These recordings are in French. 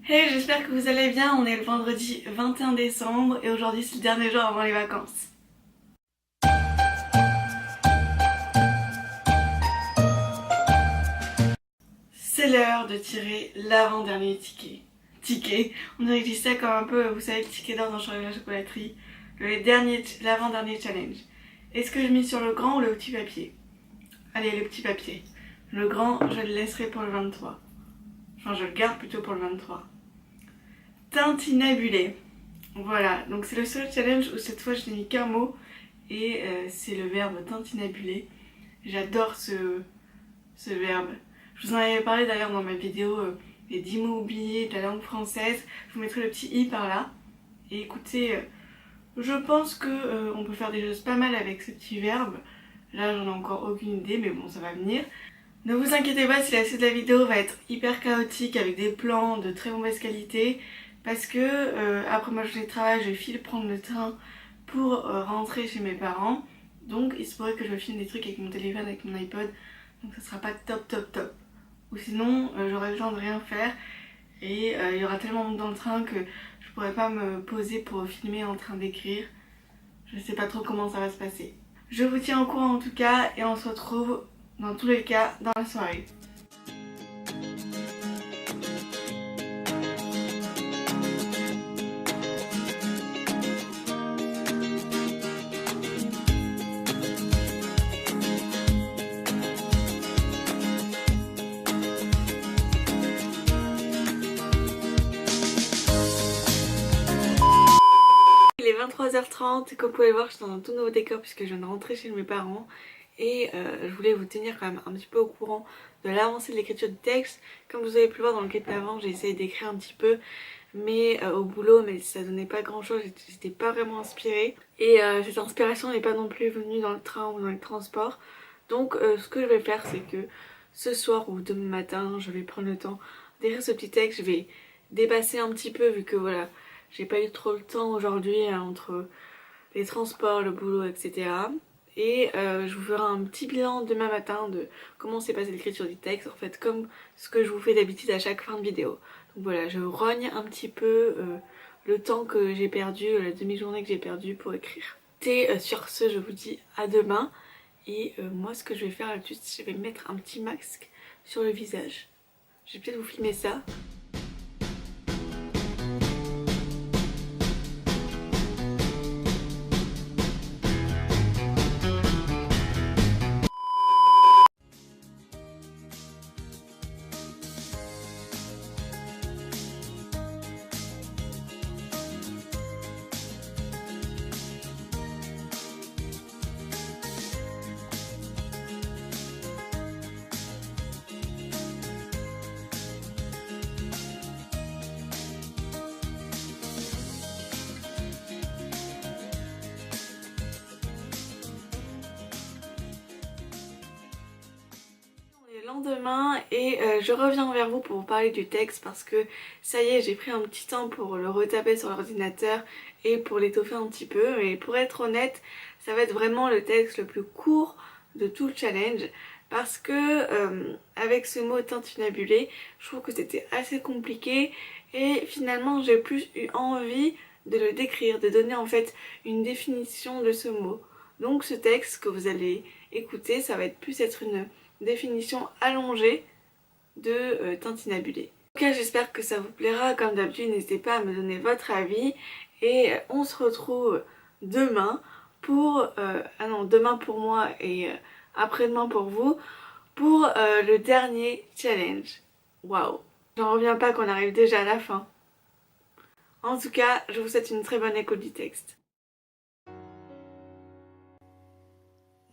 Hey, j'espère que vous allez bien. On est le vendredi 21 décembre et aujourd'hui c'est le dernier jour avant les vacances. C'est l'heure de tirer l'avant-dernier ticket. Ticket, on dirait que je dis ça comme un peu, vous savez, le ticket d'or dans Charlie la chocolaterie. L'avant-dernier challenge. Est-ce que je mise sur le grand ou le petit papier? Allez, le petit papier. Le grand, je le laisserai pour le 23. Enfin, je le garde plutôt pour le 23. Tintinabulé. Voilà, donc c'est le seul challenge où cette fois je n'ai mis qu'un mot et c'est le verbe tintinabuler. J'adore ce verbe. Je vous en avais parlé d'ailleurs dans ma vidéo les 10 mots oubliés de la langue française. Je vous mettrai le petit i par là. Et écoutez, je pense que on peut faire des choses pas mal avec ce petit verbe. Là j'en ai encore aucune idée mais bon ça va venir. Ne vous inquiétez pas si la suite de la vidéo va être hyper chaotique avec des plans de très mauvaise qualité parce que après ma journée de travail je file prendre le train pour rentrer chez mes parents, donc il se pourrait que je filme des trucs avec mon téléphone, avec mon iPod, donc ça sera pas top ou sinon j'aurai besoin de rien faire et il y aura tellement de monde dans le train que je pourrais pas me poser pour filmer en train d'écrire. Je sais pas trop comment ça va se passer. Je vous tiens au courant en tout cas et on se retrouve dans tous les cas dans la soirée. Il est 23h30, comme vous pouvez le voir, je suis dans un tout nouveau décor puisque je viens de rentrer chez mes parents et je voulais vous tenir quand même un petit peu au courant de l'avancée de l'écriture du texte. Comme vous avez pu le voir dans le clip avant, j'ai essayé d'écrire un petit peu mais au boulot, mais ça donnait pas grand chose, j'étais pas vraiment inspirée et cette inspiration n'est pas non plus venue dans le train ou dans les transports. Donc ce que je vais faire, c'est que ce soir ou demain matin je vais prendre le temps d'écrire ce petit texte. Je vais dépasser un petit peu vu que voilà, j'ai pas eu trop le temps aujourd'hui entre les transports, le boulot, etc. Et je vous ferai un petit bilan demain matin de comment s'est passée l'écriture du texte, en fait comme ce que je vous fais d'habitude à chaque fin de vidéo. Donc voilà, je rogne un petit peu le temps que j'ai perdu, la demi-journée que j'ai perdue pour écrire. Et sur ce, je vous dis à demain. Et moi, ce que je vais faire là tout de suite, je vais mettre un petit masque sur le visage. Je vais peut-être vous filmer ça. Lendemain et je reviens vers vous pour vous parler du texte parce que ça y est, j'ai pris un petit temps pour le retaper sur l'ordinateur et pour l'étoffer un petit peu, et pour être honnête ça va être vraiment le texte le plus court de tout le challenge parce que avec ce mot tintinabulé je trouve que c'était assez compliqué et finalement j'ai plus eu envie de le décrire, de donner en fait une définition de ce mot. Donc ce texte que vous allez écouter, ça va être plus être une définition allongée de tintinabulé. En tout cas, j'espère que ça vous plaira. Comme d'habitude, n'hésitez pas à me donner votre avis et on se retrouve demain pour ah non, demain pour moi et après-demain pour vous pour le dernier challenge. Waouh, j'en reviens pas qu'on arrive déjà à la fin. En tout cas, je vous souhaite une très bonne écoute du texte.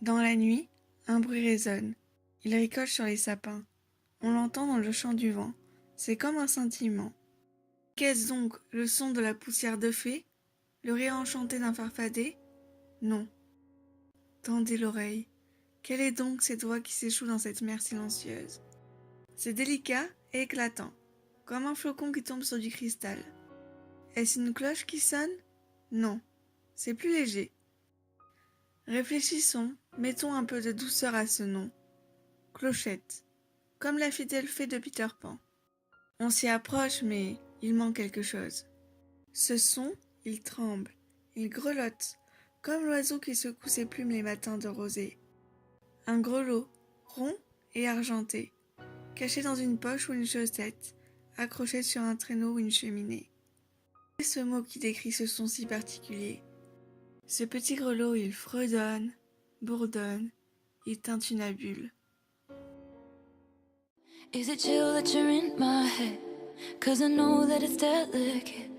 Dans la nuit, un bruit résonne. Il ricoche sur les sapins. On l'entend dans le chant du vent. C'est comme un scintillement. Qu'est-ce donc, le son de la poussière de fée? Le rire enchanté d'un farfadet? Non. Tendez l'oreille. Quelle est donc cette voix qui s'échoue dans cette mer silencieuse? C'est délicat et éclatant, comme un flocon qui tombe sur du cristal. Est-ce une cloche qui sonne? Non. C'est plus léger. Réfléchissons, mettons un peu de douceur à ce nom. Clochette, comme la fidèle fée de Peter Pan. On s'y approche, mais il manque quelque chose. Ce son, il tremble, il grelotte, comme l'oiseau qui secoue ses plumes les matins de rosée. Un grelot, rond et argenté, caché dans une poche ou une chaussette, accroché sur un traîneau ou une cheminée. C'est ce mot qui décrit ce son si particulier. Ce petit grelot, il fredonne, bourdonne, il tintinabule. Is it chill that you're in my head? 'Cause I know that it's delicate.